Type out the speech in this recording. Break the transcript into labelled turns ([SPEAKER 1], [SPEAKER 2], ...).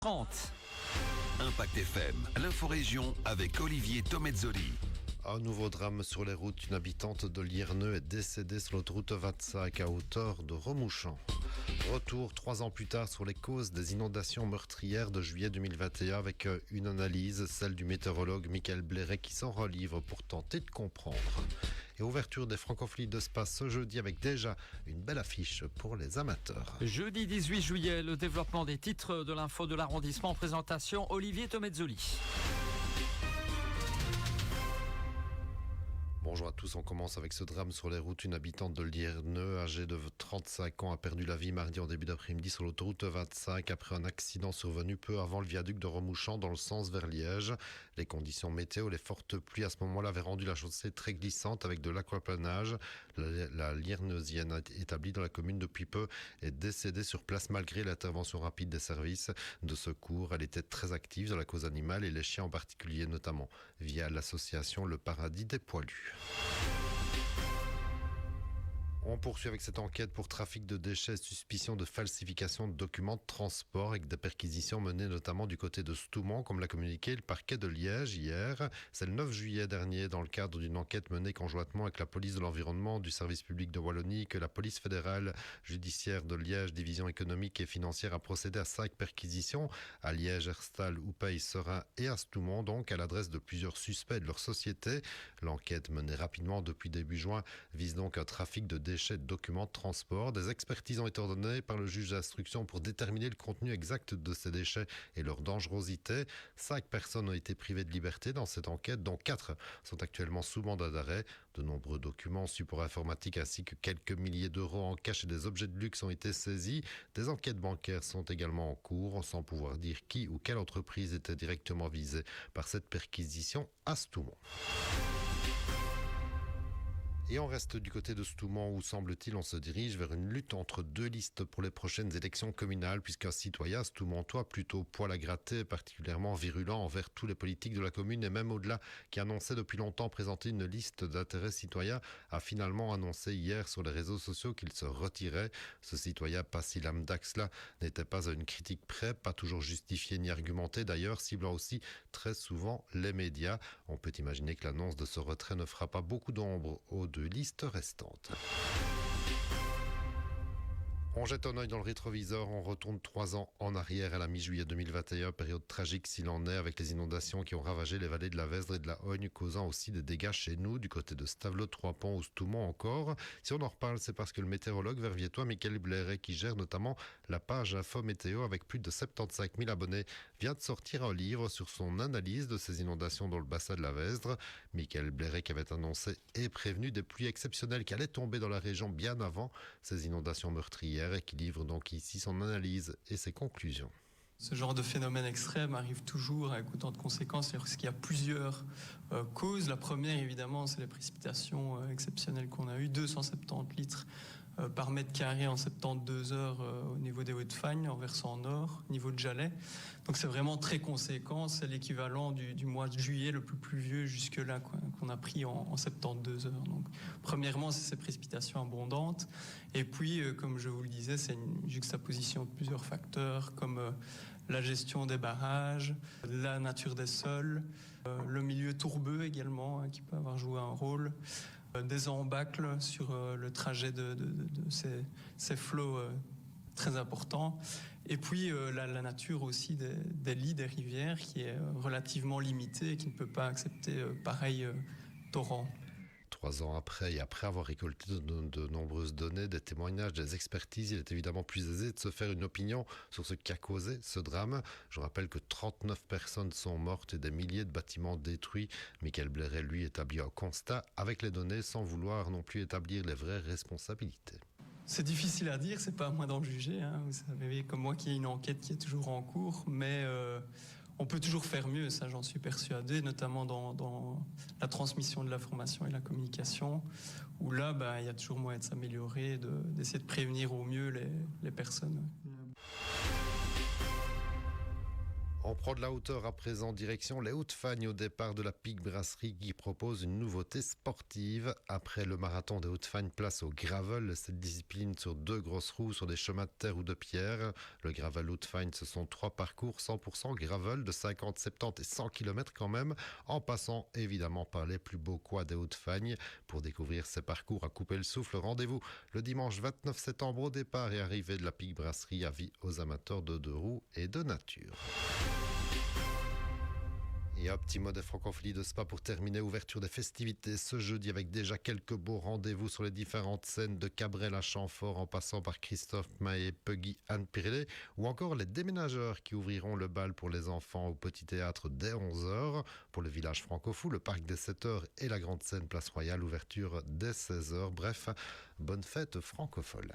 [SPEAKER 1] 8h30.
[SPEAKER 2] Impact FM, l'inforégion avec Olivier Tomezzoli.
[SPEAKER 3] Un nouveau drame sur les routes. Une habitante de Lierneux est décédée sur l'autoroute 25 à hauteur de Remouchamp. Retour 3 ans plus tard sur les causes des inondations meurtrières de juillet 2021 avec une analyse, celle du météorologue Michael Bleret qui s'en relivre pour tenter de comprendre. Et ouverture des Francopholies de Spa ce jeudi avec déjà une belle affiche pour les amateurs.
[SPEAKER 1] Jeudi 18 juillet, le développement des titres de l'info de l'arrondissement en présentation Olivier Tomezzoli.
[SPEAKER 3] Bonjour à tous, on commence avec ce drame sur les routes. Une habitante de Lierneux, âgée de 35 ans, a perdu la vie mardi en début d'après-midi sur l'autoroute 25 après un accident survenu peu avant le viaduc de Remouchamp dans le sens vers Liège. Les conditions météo, les fortes pluies à ce moment-là avaient rendu la chaussée très glissante avec de l'aquaplanage. La Lierneusienne, établie dans la commune depuis peu, est décédée sur place malgré l'intervention rapide des services de secours. Elle était très active dans la cause animale et les chiens en particulier, notamment via l'association Le Paradis des Poilus. On poursuit avec cette enquête pour trafic de déchets, suspicion de falsification de documents de transport avec des perquisitions menées notamment du côté de Stoumont, comme l'a communiqué le parquet de Liège hier. C'est le 9 juillet dernier, dans le cadre d'une enquête menée conjointement avec la police de l'environnement, du service public de Wallonie, que la police fédérale judiciaire de Liège, division économique et financière, a procédé à 5 perquisitions à Liège, Herstal, Oupey, Serein et à Stoumont, donc à l'adresse de plusieurs suspects de leur société. L'enquête menée rapidement depuis début juin vise donc un trafic de déchets de documents de transport. Des expertises ont été ordonnées par le juge d'instruction pour déterminer le contenu exact de ces déchets et leur dangerosité. 5 personnes ont été privées de liberté dans cette enquête, dont 4 sont actuellement sous mandat d'arrêt. De nombreux documents, supports informatiques ainsi que quelques milliers d'euros en cash et des objets de luxe ont été saisis. Des enquêtes bancaires sont également en cours, sans pouvoir dire qui ou quelle entreprise était directement visée par cette perquisition à Stoumont. Et on reste du côté de Stoumont où, semble-t-il, on se dirige vers une lutte entre 2 listes pour les prochaines élections communales, puisqu'un citoyen stoumontois plutôt poil à gratter, particulièrement virulent envers tous les politiques de la commune et même au-delà, qui annonçait depuis longtemps présenter une liste d'intérêts citoyens, a finalement annoncé hier sur les réseaux sociaux qu'il se retirait. Ce citoyen pas si lambda que cela n'était pas à une critique près, pas toujours justifié ni argumenté d'ailleurs, ciblant aussi très souvent les médias. On peut imaginer que l'annonce de ce retrait ne fera pas beaucoup d'ombre aux 2 listes restantes. On jette un œil dans le rétroviseur, on retourne 3 ans en arrière à la mi-juillet 2021, période tragique s'il en est, avec les inondations qui ont ravagé les vallées de la Vesdre et de la Hogne, causant aussi des dégâts chez nous, du côté de Stavelot, Trois-Ponts ou Stoumont encore. Si on en reparle, c'est parce que le météorologue verviétois Michael Bleret, qui gère notamment la page Info Météo avec plus de 75 000 abonnés, vient de sortir un livre sur son analyse de ces inondations dans le bassin de la Vesdre. Michael Bleret qui avait annoncé et prévenu des pluies exceptionnelles qui allaient tomber dans la région bien avant ces inondations meurtrières, et qui livre donc ici son analyse et ses conclusions.
[SPEAKER 4] Ce genre de phénomène extrême arrive toujours avec autant de conséquences, parce qu'il y a plusieurs causes. La première, évidemment, c'est les précipitations exceptionnelles qu'on a eues, 270 litres par mètre carré en 72 heures au niveau des Hauts-de-Fagne, en versant nord, au niveau de Jalais. Donc c'est vraiment très conséquent, c'est l'équivalent du mois de juillet le plus pluvieux jusque-là, qu'on a pris en 72 heures. Donc premièrement, c'est ces précipitations abondantes. Et puis, comme je vous le disais, c'est une juxtaposition de plusieurs facteurs, comme la gestion des barrages, la nature des sols, le milieu tourbeux également, qui peut avoir joué un rôle, des embâcles sur le trajet de ces flots très importants, et puis la nature aussi des lits des rivières qui est relativement limitée et qui ne peut pas accepter pareil torrent.
[SPEAKER 3] 3 ans après, et après avoir récolté de nombreuses données, des témoignages, des expertises, il est évidemment plus aisé de se faire une opinion sur ce qui a causé ce drame. Je rappelle que 39 personnes sont mortes et des milliers de bâtiments détruits. Michael Bleret, lui, établit un constat avec les données sans vouloir non plus établir les vraies responsabilités.
[SPEAKER 4] C'est difficile à dire, c'est pas à moi d'en juger, hein. Vous savez comme moi qu'il y a une enquête qui est toujours en cours, mais on peut toujours faire mieux, ça j'en suis persuadé, notamment dans la transmission de l'information et la communication, où là il y a toujours moyen de s'améliorer, d'essayer de prévenir au mieux les personnes.
[SPEAKER 3] On prend de la hauteur à présent, direction les Hauts-de-Fagne au départ de la Pic Brasserie qui propose une nouveauté sportive. Après le marathon des Hauts-de-Fagne, place au gravel, cette discipline sur 2 grosses roues sur des chemins de terre ou de pierre. Le gravel Hauts-de-Fagne, ce sont 3 parcours 100% gravel de 50, 70 et 100 km quand même, en passant évidemment par les plus beaux coins des Hauts-de-Fagne. Pour découvrir ces parcours à couper le souffle, rendez-vous le dimanche 29 septembre au départ et arrivée de la Pic Brasserie. Avis aux amateurs de 2 roues et de nature. Et un petit mot de francophonie de Spa pour terminer. Ouverture des festivités ce jeudi avec déjà quelques beaux rendez-vous sur les différentes scènes de Cabrel à Chamfort en passant par Christophe Maé, Puggy, Anne Pirellet ou encore les déménageurs qui ouvriront le bal pour les enfants au Petit Théâtre dès 11h. Pour le village francophone, le parc dès 7h et la grande scène Place Royale, ouverture dès 16h. Bref, bonne fête francophone.